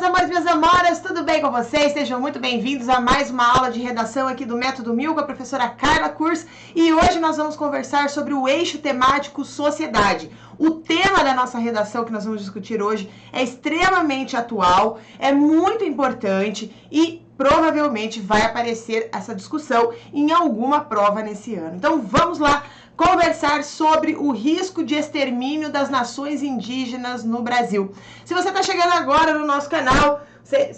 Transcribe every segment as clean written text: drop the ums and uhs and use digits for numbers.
meus amores, minhas amoras, tudo bem com vocês? Sejam muito bem-vindos a mais uma aula de redação aqui do Método 1000 com a professora Carla Kurz. E hoje nós vamos conversar sobre o eixo temático sociedade. O tema da nossa redação que nós vamos discutir hoje é extremamente atual, é muito importante e provavelmente vai aparecer essa discussão em alguma prova nesse ano. Então vamos lá conversar sobre o risco de extermínio das nações indígenas no Brasil. Se você está chegando agora no nosso canal,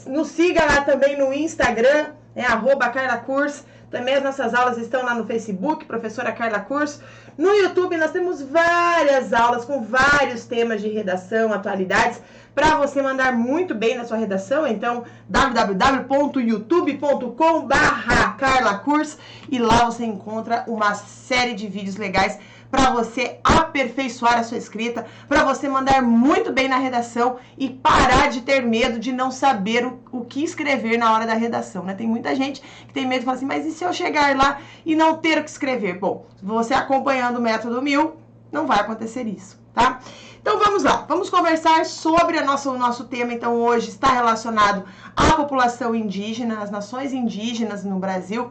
nos siga lá também no Instagram, @CarlaKurz. Também as nossas aulas estão lá no Facebook, professora Carla Kurz. No YouTube nós temos várias aulas com vários temas de redação, atualidades, para você mandar muito bem na sua redação. Então, www.youtube.com/CarlaKurz, e lá você encontra uma série de vídeos legais para você aperfeiçoar a sua escrita, para você mandar muito bem na redação e parar de ter medo de não saber o que escrever na hora da redação, né? Tem muita gente que tem medo de falar assim, mas e se eu chegar lá e não ter o que escrever? Bom, você acompanhando o Método 1000, não vai acontecer isso, tá? Então vamos lá, vamos conversar sobre o nosso tema. Então hoje está relacionado à população indígena, às nações indígenas no Brasil.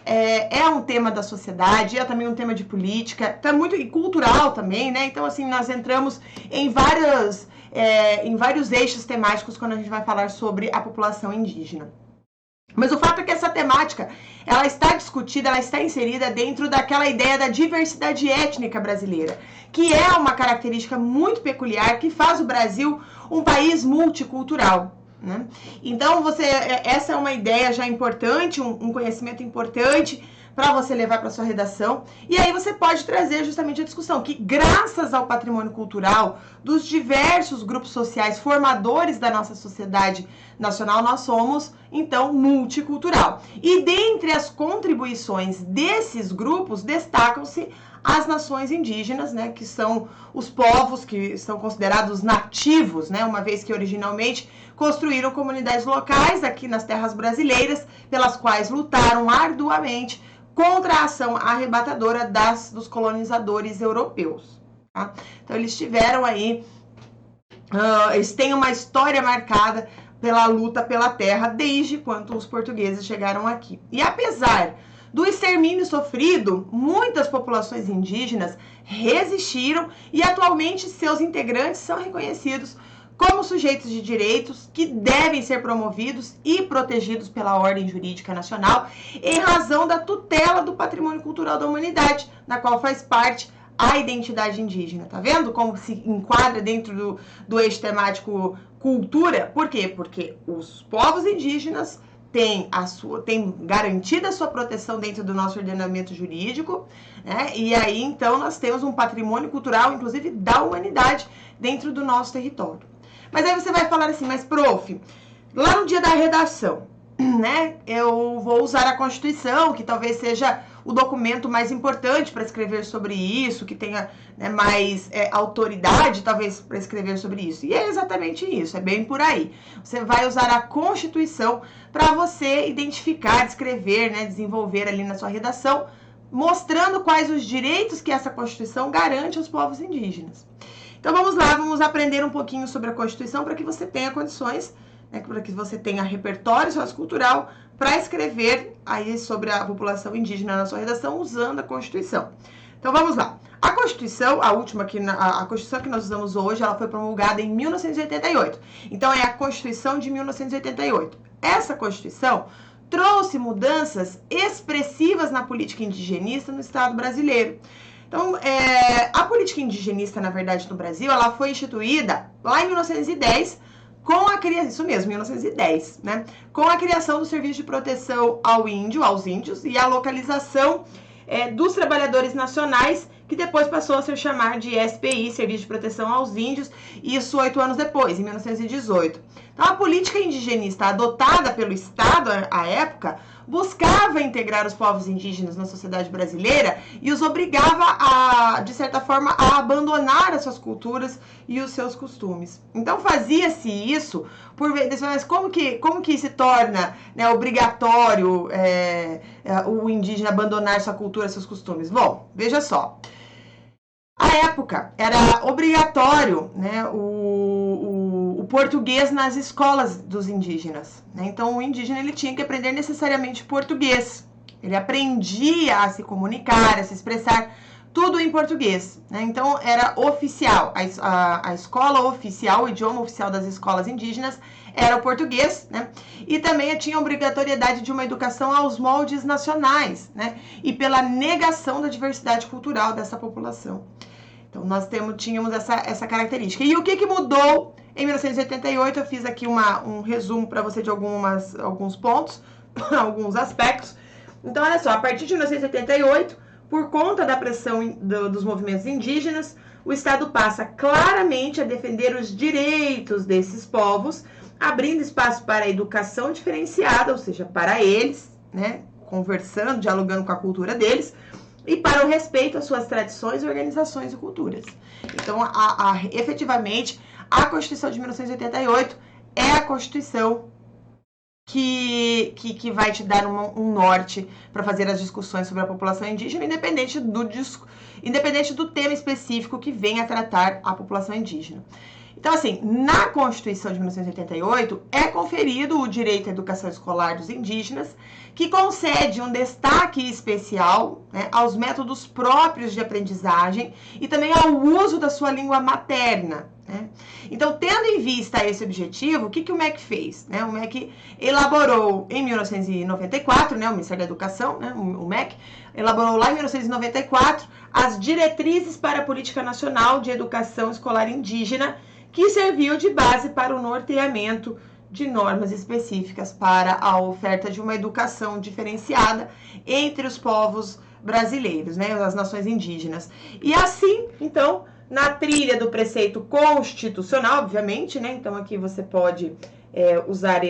É um tema da sociedade, é também um tema de política, tá muito cultural também, né? Então, assim, nós entramos em vários eixos temáticos quando a gente vai falar sobre a população indígena. Mas o fato é que essa temática, ela está discutida, ela está inserida dentro daquela ideia da diversidade étnica brasileira, que é uma característica muito peculiar que faz o Brasil um país multicultural, né? Então, essa é uma ideia já importante, um conhecimento importante para você levar para sua redação. E aí você pode trazer justamente a discussão que, graças ao patrimônio cultural dos diversos grupos sociais formadores da nossa sociedade nacional, nós somos, então, multicultural. E dentre as contribuições desses grupos, destacam-se as nações indígenas, né, que são os povos que são considerados nativos, né, uma vez que originalmente construíram comunidades locais aqui nas terras brasileiras, pelas quais lutaram arduamente contra a ação arrebatadora dos colonizadores europeus, tá? Então eles tiveram aí, eles têm uma história marcada pela luta pela terra desde quando os portugueses chegaram aqui. E apesar do extermínio sofrido, muitas populações indígenas resistiram e atualmente seus integrantes são reconhecidos como sujeitos de direitos que devem ser promovidos e protegidos pela ordem jurídica nacional em razão da tutela do patrimônio cultural da humanidade, na qual faz parte a identidade indígena. Tá vendo como se enquadra dentro do eixo temático cultura? Por quê? Porque os povos indígenas tem garantida a sua proteção dentro do nosso ordenamento jurídico, né? E aí, então, nós temos um patrimônio cultural, inclusive, da humanidade dentro do nosso território. Mas aí você vai falar assim, mas prof, lá no dia da redação, né, eu vou usar a Constituição, que talvez seja o documento mais importante para escrever sobre isso, que tenha, né, mais autoridade, talvez, para escrever sobre isso. E é exatamente isso, é bem por aí. Você vai usar a Constituição para você identificar, escrever, né, desenvolver ali na sua redação, mostrando quais os direitos que essa Constituição garante aos povos indígenas. Então vamos lá, vamos aprender um pouquinho sobre a Constituição para que você tenha condições, né, para que você tenha repertório sociocultural para escrever aí sobre a população indígena na sua redação usando a Constituição. Então vamos lá. A Constituição, a Constituição que nós usamos hoje, ela foi promulgada em 1988. Então é a Constituição de 1988. Essa Constituição trouxe mudanças expressivas na política indigenista no Estado brasileiro. Então, a política indigenista, na verdade, no Brasil, ela foi instituída lá em 1910, com a criação, isso mesmo, 1910, né? Com a criação do Serviço de Proteção aos Índios e a localização dos Trabalhadores Nacionais, que depois passou a ser chamado de SPI, Serviço de Proteção aos Índios, isso 8 anos depois, em 1918. Então, a política indigenista adotada pelo Estado à época buscava integrar os povos indígenas na sociedade brasileira e os obrigava, de certa forma, a abandonar as suas culturas e os seus costumes. Então, fazia-se isso por vezes, mas como que se torna, né, obrigatório o indígena abandonar sua cultura, seus costumes? Bom, veja só. À época, era obrigatório, né, o português nas escolas dos indígenas, né? Então, o indígena ele tinha que aprender necessariamente português. Ele aprendia a se comunicar, a se expressar, tudo em português, né? Então, era oficial. A escola oficial, o idioma oficial das escolas indígenas era o português, né? E também tinha a obrigatoriedade de uma educação aos moldes nacionais, né? E pela negação da diversidade cultural dessa população. Então, nós tínhamos essa característica. E o que mudou em 1988? Eu fiz aqui um resumo para você de alguns pontos, alguns aspectos. Então, olha só, a partir de 1988, por conta da pressão dos movimentos indígenas, o Estado passa claramente a defender os direitos desses povos, abrindo espaço para a educação diferenciada, ou seja, para eles, né, conversando, dialogando com a cultura deles, e para o respeito às suas tradições, organizações e culturas. Então, efetivamente, a Constituição de 1988 é a Constituição que vai te dar um norte para fazer as discussões sobre a população indígena, independente do tema específico que venha a tratar a população indígena. Então, assim, na Constituição de 1988 é conferido o direito à educação escolar dos indígenas, que concede um destaque especial, né, aos métodos próprios de aprendizagem e também ao uso da sua língua materna, né? Então, tendo em vista esse objetivo, o que o MEC fez? Né? O MEC elaborou em 1994, né, o Ministério da Educação, né, o MEC, elaborou lá em 1994 as diretrizes para a Política Nacional de Educação Escolar Indígena, que serviu de base para o norteamento de normas específicas para a oferta de uma educação diferenciada entre os povos brasileiros, né, as nações indígenas. E assim, então, na trilha do preceito constitucional, obviamente, né, então aqui você pode usar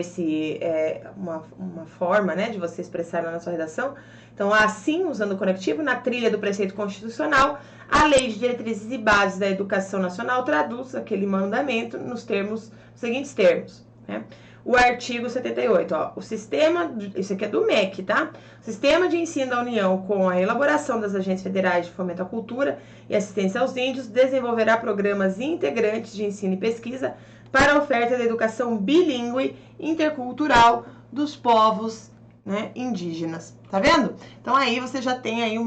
uma forma, né, de você expressar na sua redação. Então, assim, usando o conectivo, na trilha do preceito constitucional, a Lei de Diretrizes e Bases da Educação Nacional traduz aquele mandamento nos seguintes termos, né? O artigo 78, ó, o sistema, isso aqui é do MEC, tá? O Sistema de Ensino da União, com a elaboração das agências federais de fomento à cultura e assistência aos índios, desenvolverá programas integrantes de ensino e pesquisa para a oferta da educação bilíngue intercultural dos povos, né, indígenas. Tá vendo? Então aí você já tem aí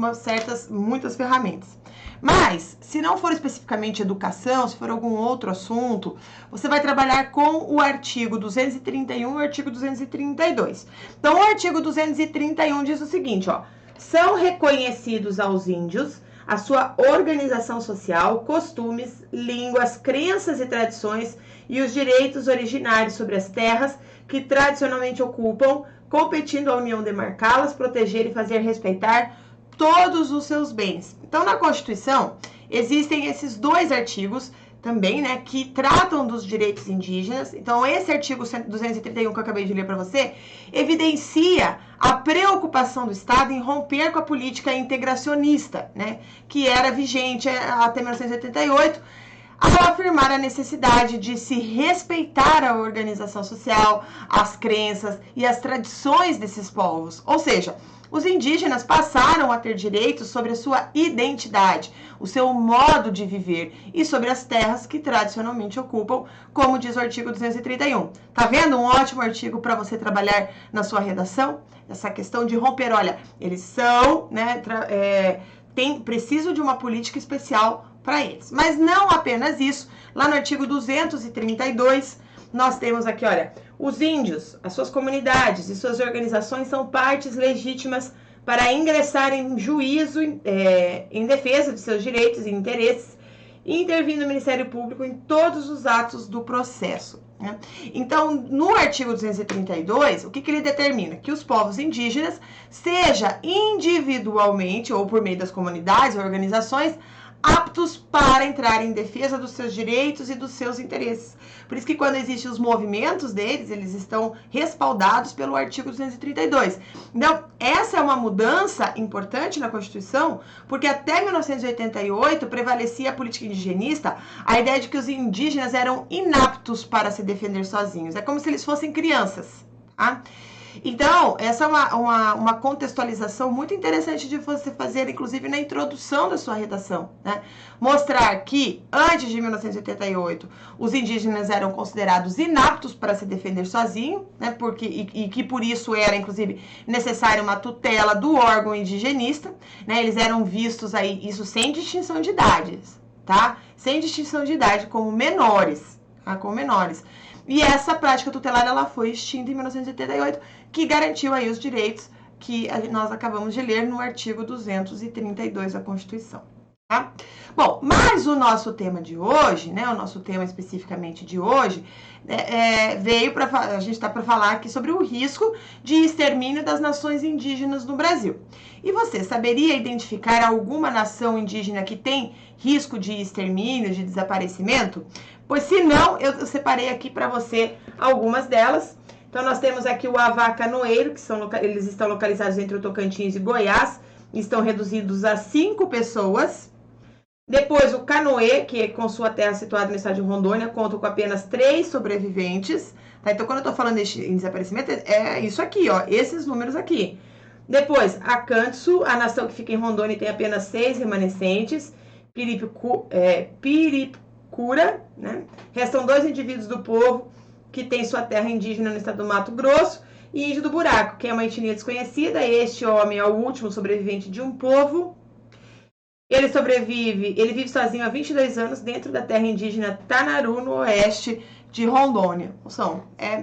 muitas ferramentas. Mas, se não for especificamente educação, se for algum outro assunto, você vai trabalhar com o artigo 231 e o artigo 232. Então, o artigo 231 diz o seguinte, ó: são reconhecidos aos índios a sua organização social, costumes, línguas, crenças e tradições e os direitos originários sobre as terras que tradicionalmente ocupam, competindo à União demarcá-las, proteger e fazer respeitar todos os seus bens. Então, na Constituição, existem esses dois artigos também, né, que tratam dos direitos indígenas. Então, esse artigo 231 que eu acabei de ler para você, evidencia a preocupação do Estado em romper com a política integracionista, né, que era vigente até 1988, ao afirmar a necessidade de se respeitar a organização social, as crenças e as tradições desses povos. Ou seja, os indígenas passaram a ter direitos sobre a sua identidade, o seu modo de viver e sobre as terras que tradicionalmente ocupam, como diz o artigo 231. Tá vendo? Um ótimo artigo para você trabalhar na sua redação. Essa questão de romper, olha, eles são, né, preciso de uma política especial para eles. Mas não apenas isso. Lá no artigo 232, nós temos aqui, olha, os índios, as suas comunidades e suas organizações são partes legítimas para ingressar em juízo em defesa de seus direitos e interesses e intervir no Ministério Público em todos os atos do processo, né? Então, no artigo 232, o que ele determina? Que os povos indígenas, seja individualmente ou por meio das comunidades ou organizações, aptos para entrar em defesa dos seus direitos e dos seus interesses. Por isso que quando existem os movimentos deles, eles estão respaldados pelo artigo 232. Então, essa é uma mudança importante na Constituição, porque até 1988 prevalecia a política indigenista a ideia de que os indígenas eram inaptos para se defender sozinhos. É como se eles fossem crianças, tá? Então, essa é uma contextualização muito interessante de você fazer, inclusive na introdução da sua redação, né? Mostrar que, antes de 1988, os indígenas eram considerados inaptos para se defender sozinhos, né? E que por isso era, inclusive, necessária uma tutela do órgão indigenista, né? Eles eram vistos aí, isso sem distinção de idades, tá? Sem distinção de idade, como menores, tá? Como menores. E essa prática tutelar, ela foi extinta em 1988, que garantiu aí os direitos que nós acabamos de ler no artigo 232 da Constituição. Tá? Bom, mas o nosso tema de hoje, né, o nosso tema especificamente de hoje, veio para a gente está para falar aqui sobre o risco de extermínio das nações indígenas no Brasil. E você saberia identificar alguma nação indígena que tem risco de extermínio, de desaparecimento? Pois se não, eu separei aqui para você algumas delas. Então nós temos aqui o Avá Canoeiro, que eles estão localizados entre o Tocantins e Goiás, estão reduzidos a 5 pessoas. Depois o Canoê, que com sua terra situada no estado de Rondônia, conta com apenas 3 sobreviventes. Tá? Então quando eu estou falando em desaparecimento, é isso aqui, ó, esses números aqui. Depois, a Cantsu, a nação que fica em Rondônia, tem apenas 6 remanescentes. Piripicura, né? Restam 2 indivíduos do povo que tem sua terra indígena no estado do Mato Grosso, e Índio do Buraco, que é uma etnia desconhecida. Este homem é o último sobrevivente de um povo. Ele vive sozinho há 22 anos dentro da terra indígena Tanaru, no oeste de Rondônia.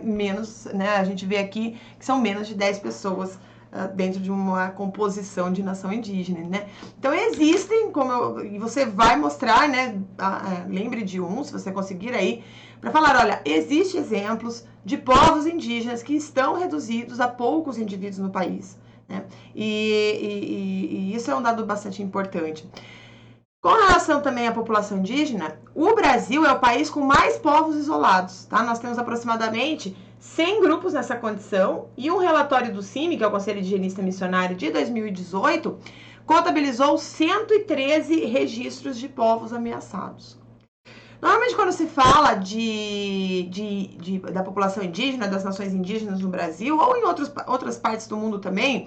Menos, né? A gente vê aqui que são menos de 10 pessoas dentro de uma composição de nação indígena, né? Então existem, e você vai mostrar, né? Lembre de um, se você conseguir aí, para falar, olha, existem exemplos de povos indígenas que estão reduzidos a poucos indivíduos no país, né? E isso é um dado bastante importante. Com relação também à população indígena, o Brasil é o país com mais povos isolados, tá? Nós temos aproximadamente 100 grupos nessa condição, e um relatório do CIMI, que é o Conselho Indigenista Missionário de 2018, contabilizou 113 registros de povos ameaçados. Normalmente, quando se fala da população indígena, das nações indígenas no Brasil, ou em outras partes do mundo também,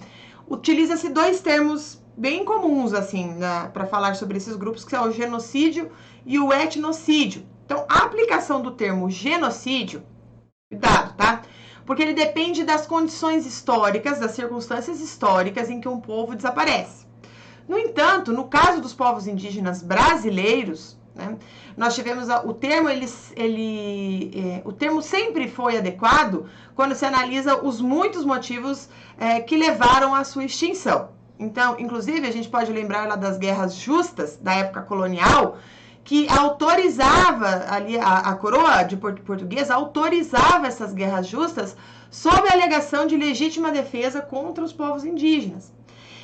utiliza-se 2 termos bem comuns, assim, né, para falar sobre esses grupos, que são o genocídio e o etnocídio. Então, a aplicação do termo genocídio, cuidado, tá? Porque ele depende das condições históricas, das circunstâncias históricas em que um povo desaparece. No entanto, no caso dos povos indígenas brasileiros, né, nós tivemos o termo, o termo sempre foi adequado quando se analisa os muitos motivos que levaram à sua extinção. Então, inclusive, a gente pode lembrar lá das guerras justas da época colonial, que autorizava ali a coroa de portuguesa autorizava essas guerras justas sob a alegação de legítima defesa contra os povos indígenas.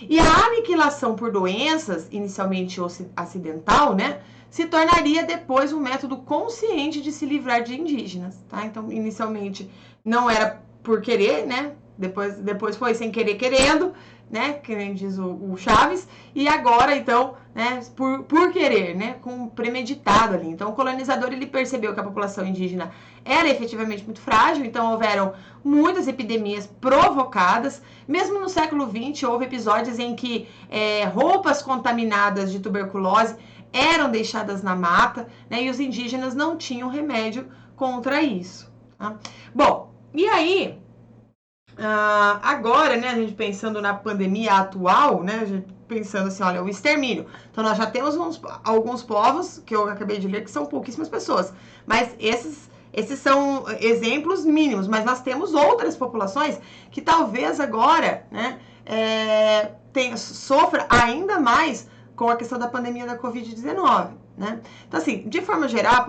E a aniquilação por doenças, inicialmente acidental, né, se tornaria depois um método consciente de se livrar de indígenas, tá? Então, inicialmente não era por querer, né? Depois foi sem querer querendo, né? Que nem diz o Chaves, e agora, então, né, por querer, né? Com premeditado ali. Então, o colonizador, ele percebeu que a população indígena era efetivamente muito frágil, então houveram muitas epidemias provocadas. Mesmo no século XX, houve episódios em que roupas contaminadas de tuberculose eram deixadas na mata, né? E os indígenas não tinham remédio contra isso, tá? Bom, e aí... agora, né, a gente pensando na pandemia atual, né, a gente pensando assim, olha, o extermínio. Então, nós já temos alguns povos, que eu acabei de ler, que são pouquíssimas pessoas, mas esses são exemplos mínimos, mas nós temos outras populações que talvez agora, né, sofra ainda mais com a questão da pandemia da Covid-19, né? Então, assim, de forma geral,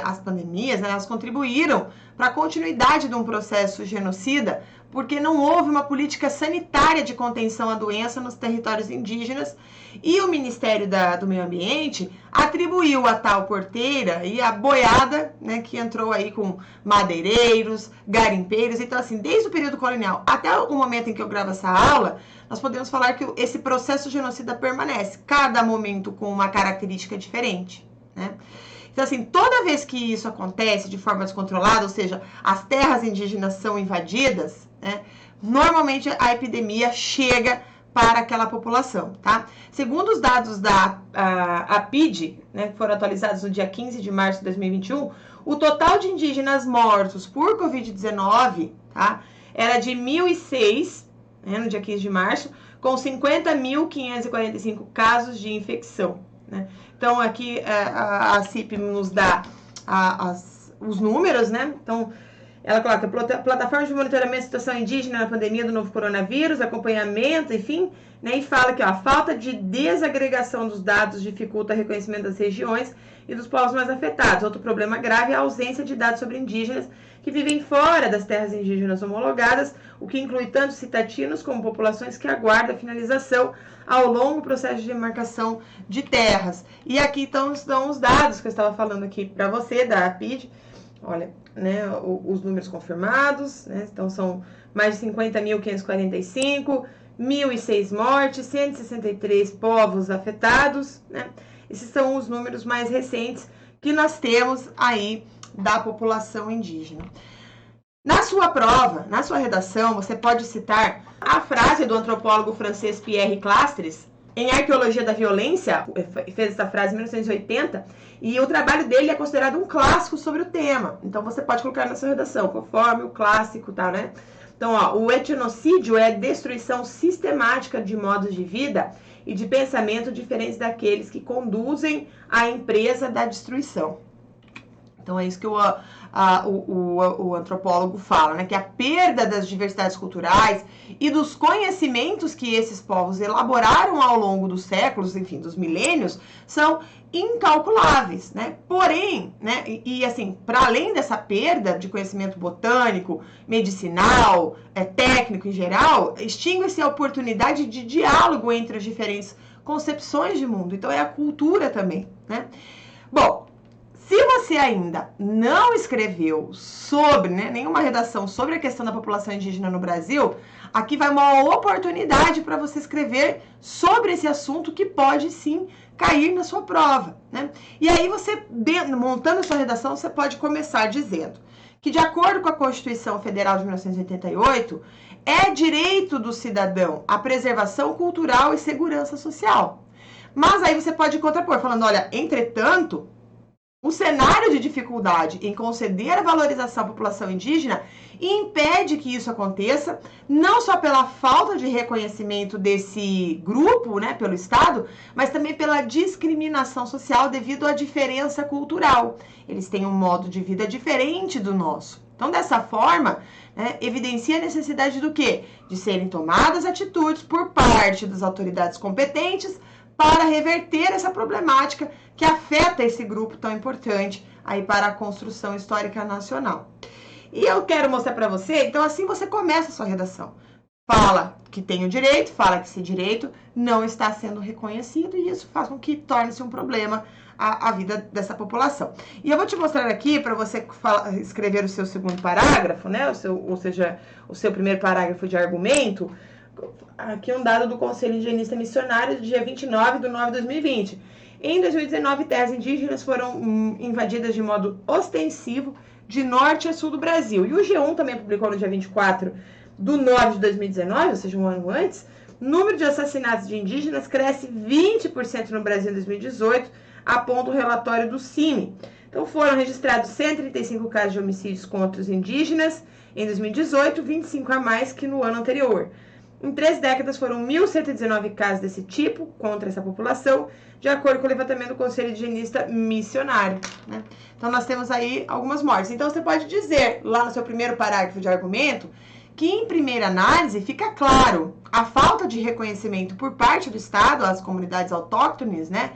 as pandemias, né, elas contribuíram para a continuidade de um processo genocida, porque não houve uma política sanitária de contenção à doença nos territórios indígenas, e o Ministério do Meio Ambiente atribuiu a tal porteira e a boiada, né, que entrou aí com madeireiros, garimpeiros. Então, assim, desde o período colonial até o momento em que eu gravo essa aula, nós podemos falar que esse processo genocida permanece, cada momento com uma característica diferente, né? Então, assim, toda vez que isso acontece de forma descontrolada, ou seja, as terras indígenas são invadidas, né, normalmente a epidemia chega para aquela população, tá? Segundo os dados da APID, né, que foram atualizados no dia 15 de março de 2021, o total de indígenas mortos por Covid-19, tá, era de 1.006, né, no dia 15 de março, com 50.545 casos de infecção, né? Então, aqui a CIP nos dá os números, né? Então, ela coloca plataforma de monitoramento da situação indígena na pandemia do novo coronavírus, acompanhamento, enfim, né? E fala que ó, a falta de desagregação dos dados dificulta o reconhecimento das regiões e dos povos mais afetados. Outro problema grave é a ausência de dados sobre indígenas que vivem fora das terras indígenas homologadas, o que inclui tanto citatinos como populações que aguardam a finalização ao longo processo de demarcação de terras. E aqui então estão os dados que eu estava falando aqui para você, da APID. Olha, né, os números confirmados, né, então são mais de 50.545, 1.006 mortes, 163 povos afetados, né? Esses são os números mais recentes que nós temos aí da população indígena. Na sua prova, na sua redação, você pode citar a frase do antropólogo francês Pierre Clastres, em Arqueologia da Violência, fez essa frase em 1980, e o trabalho dele é considerado um clássico sobre o tema. Então, você pode colocar na sua redação, conforme o clássico, tá, né? Então, ó, o etnocídio é a destruição sistemática de modos de vida e de pensamento diferentes daqueles que conduzem a empresa da destruição. Então, é isso que o antropólogo fala, né? Que a perda das diversidades culturais e dos conhecimentos que esses povos elaboraram ao longo dos séculos, enfim, dos milênios, são incalculáveis, né? Porém, né? E assim, para além dessa perda de conhecimento botânico, medicinal, técnico em geral, extingue-se a oportunidade de diálogo entre as diferentes concepções de mundo. Então, é a cultura também, né? Bom, se você ainda não escreveu sobre, né, nenhuma redação sobre a questão da população indígena no Brasil, aqui vai uma oportunidade para você escrever sobre esse assunto que pode sim cair na sua prova, né? E aí você, montando a sua redação, você pode começar dizendo que, de acordo com a Constituição Federal de 1988, é direito do cidadão a preservação cultural e segurança social. Mas aí você pode contrapor, falando, olha, entretanto, o cenário de dificuldade em conceder a valorização à população indígena impede que isso aconteça, não só pela falta de reconhecimento desse grupo, né, pelo Estado, mas também pela discriminação social devido à diferença cultural. Eles têm um modo de vida diferente do nosso. Então, dessa forma, né, evidencia a necessidade do quê? De serem tomadas atitudes por parte das autoridades competentes para reverter essa problemática que afeta esse grupo tão importante aí para a construção histórica nacional. E eu quero mostrar para você, então assim você começa a sua redação. Fala que tem o direito, fala que esse direito não está sendo reconhecido e isso faz com que torne-se um problema a vida dessa população. E eu vou te mostrar aqui para você escrever o seu segundo parágrafo, né? Ou seja, o seu primeiro parágrafo de argumento. Aqui um dado do Conselho Indigenista Missionário do dia 29/9/2020. Em 2019, terras indígenas foram invadidas de modo ostensivo de norte a sul do Brasil. E o G1 também publicou no dia 24/9/2019, ou seja, um ano antes, o número de assassinatos de indígenas cresce 20% no Brasil em 2018, aponta o relatório do CIMI. Então foram registrados 135 casos de homicídios contra os indígenas em 2018, 25 a mais que no ano anterior. Em 3 décadas foram 1.119 casos desse tipo contra essa população, de acordo com o levantamento do Conselho Indigenista Missionário, né? Então, nós temos aí algumas mortes. Então, você pode dizer, lá no seu primeiro parágrafo de argumento, que em primeira análise fica claro a falta de reconhecimento por parte do Estado às comunidades autóctones, né?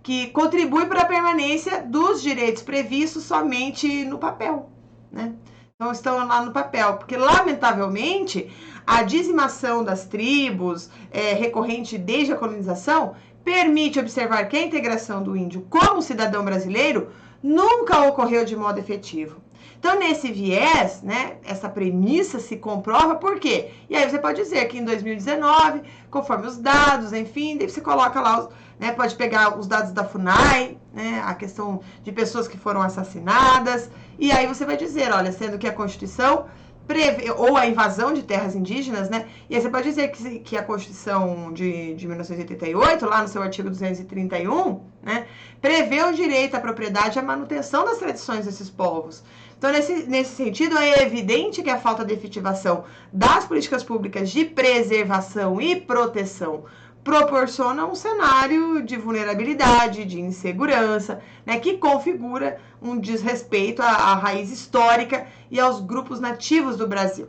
Que contribui para a permanência dos direitos previstos somente no papel, né? Então, estão lá no papel, porque, lamentavelmente, a dizimação das tribos, recorrente desde a colonização, permite observar que a integração do índio como cidadão brasileiro nunca ocorreu de modo efetivo. Então, nesse viés, né, essa premissa se comprova por quê? E aí você pode dizer que em 2019, conforme os dados, enfim, daí você coloca lá, né, pode pegar os dados da FUNAI, né, a questão de pessoas que foram assassinadas, e aí você vai dizer, olha, sendo que a Constituição ou a invasão de terras indígenas, né? E aí você pode dizer que a Constituição de 1988, lá no seu artigo 231, né, prevê o direito à propriedade e à manutenção das tradições desses povos. Então, nesse sentido, é evidente que a falta de efetivação das políticas públicas de preservação e proteção proporciona um cenário de vulnerabilidade, de insegurança, né, que configura um desrespeito à raiz histórica e aos grupos nativos do Brasil.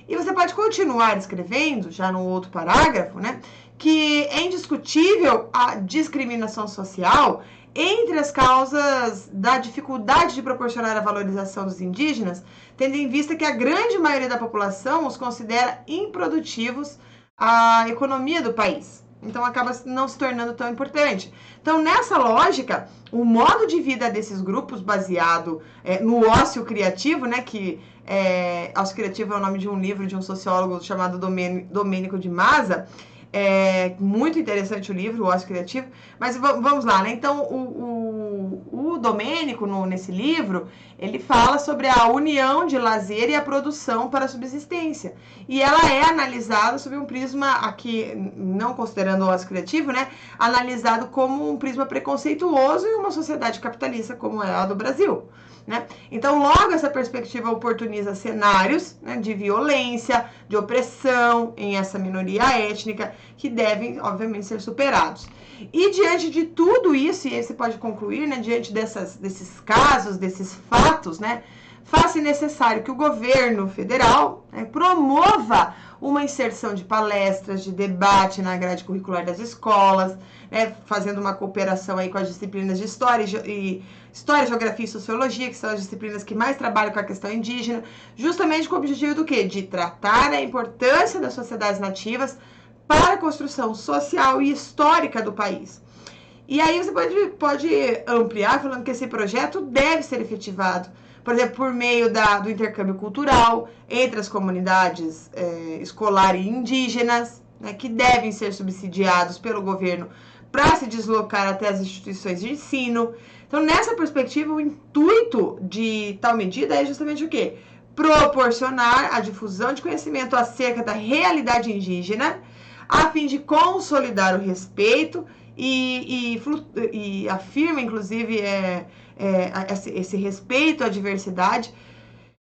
E você pode continuar escrevendo, já no outro parágrafo, né, que é indiscutível a discriminação social entre as causas da dificuldade de proporcionar a valorização dos indígenas, tendo em vista que a grande maioria da população os considera improdutivos à economia do país. Então, acaba não se tornando tão importante. Então, nessa lógica, o modo de vida desses grupos baseado no ócio criativo, né, que ócio criativo é o nome de um livro de um sociólogo chamado Domênico de Massa. É muito interessante o livro, o ócio criativo, mas vamos lá, né? Então, o Domênico, nesse livro, ele fala sobre a união de lazer e a produção para a subsistência. E ela é analisada sob um prisma, aqui, não considerando o ócio criativo, né? Analisado como um prisma preconceituoso em uma sociedade capitalista como é a do Brasil. Né? Então, logo, essa perspectiva oportuniza cenários, né, de violência, de opressão em essa minoria étnica, que devem, obviamente, ser superados. E diante de tudo isso, e aí você pode concluir, né, diante desses casos, desses fatos, né, faz-se necessário que o governo federal, né, promova uma inserção de palestras, de debate na grade curricular das escolas, né, fazendo uma cooperação aí com as disciplinas de História, Geografia e Sociologia, que são as disciplinas que mais trabalham com a questão indígena, justamente com o objetivo do quê? De tratar a importância das sociedades nativas para a construção social e histórica do país. E aí você pode ampliar falando que esse projeto deve ser efetivado, por exemplo, por meio do intercâmbio cultural entre as comunidades escolar e indígenas, né, que devem ser subsidiados pelo governo para se deslocar até as instituições de ensino. Então, nessa perspectiva, o intuito de tal medida é justamente o quê? Proporcionar a difusão de conhecimento acerca da realidade indígena, a fim de consolidar o respeito e afirma, inclusive, esse respeito à diversidade,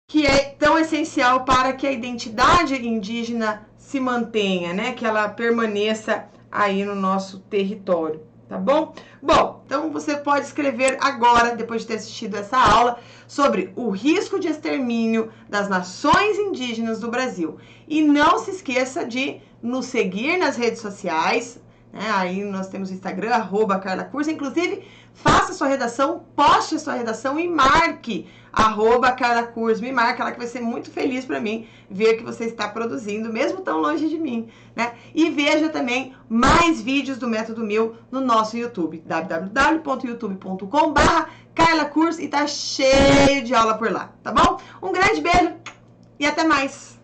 que é tão essencial para que a identidade indígena se mantenha, né? Que ela permaneça aí no nosso território, tá bom? Bom, então você pode escrever agora, depois de ter assistido essa aula, sobre o risco de extermínio das nações indígenas do Brasil. E não se esqueça de nos seguir nas redes sociais, né? Aí nós temos o Instagram, @CarlaCurso. Inclusive, faça sua redação, poste a sua redação e marque @CarlaCurso. Me marca lá que vai ser muito feliz para mim ver que você está produzindo, mesmo tão longe de mim, né? E veja também mais vídeos do Método 1000 no nosso YouTube, www.youtube.com/CarlaCurso, e tá cheio de aula por lá, tá bom? Um grande beijo e até mais!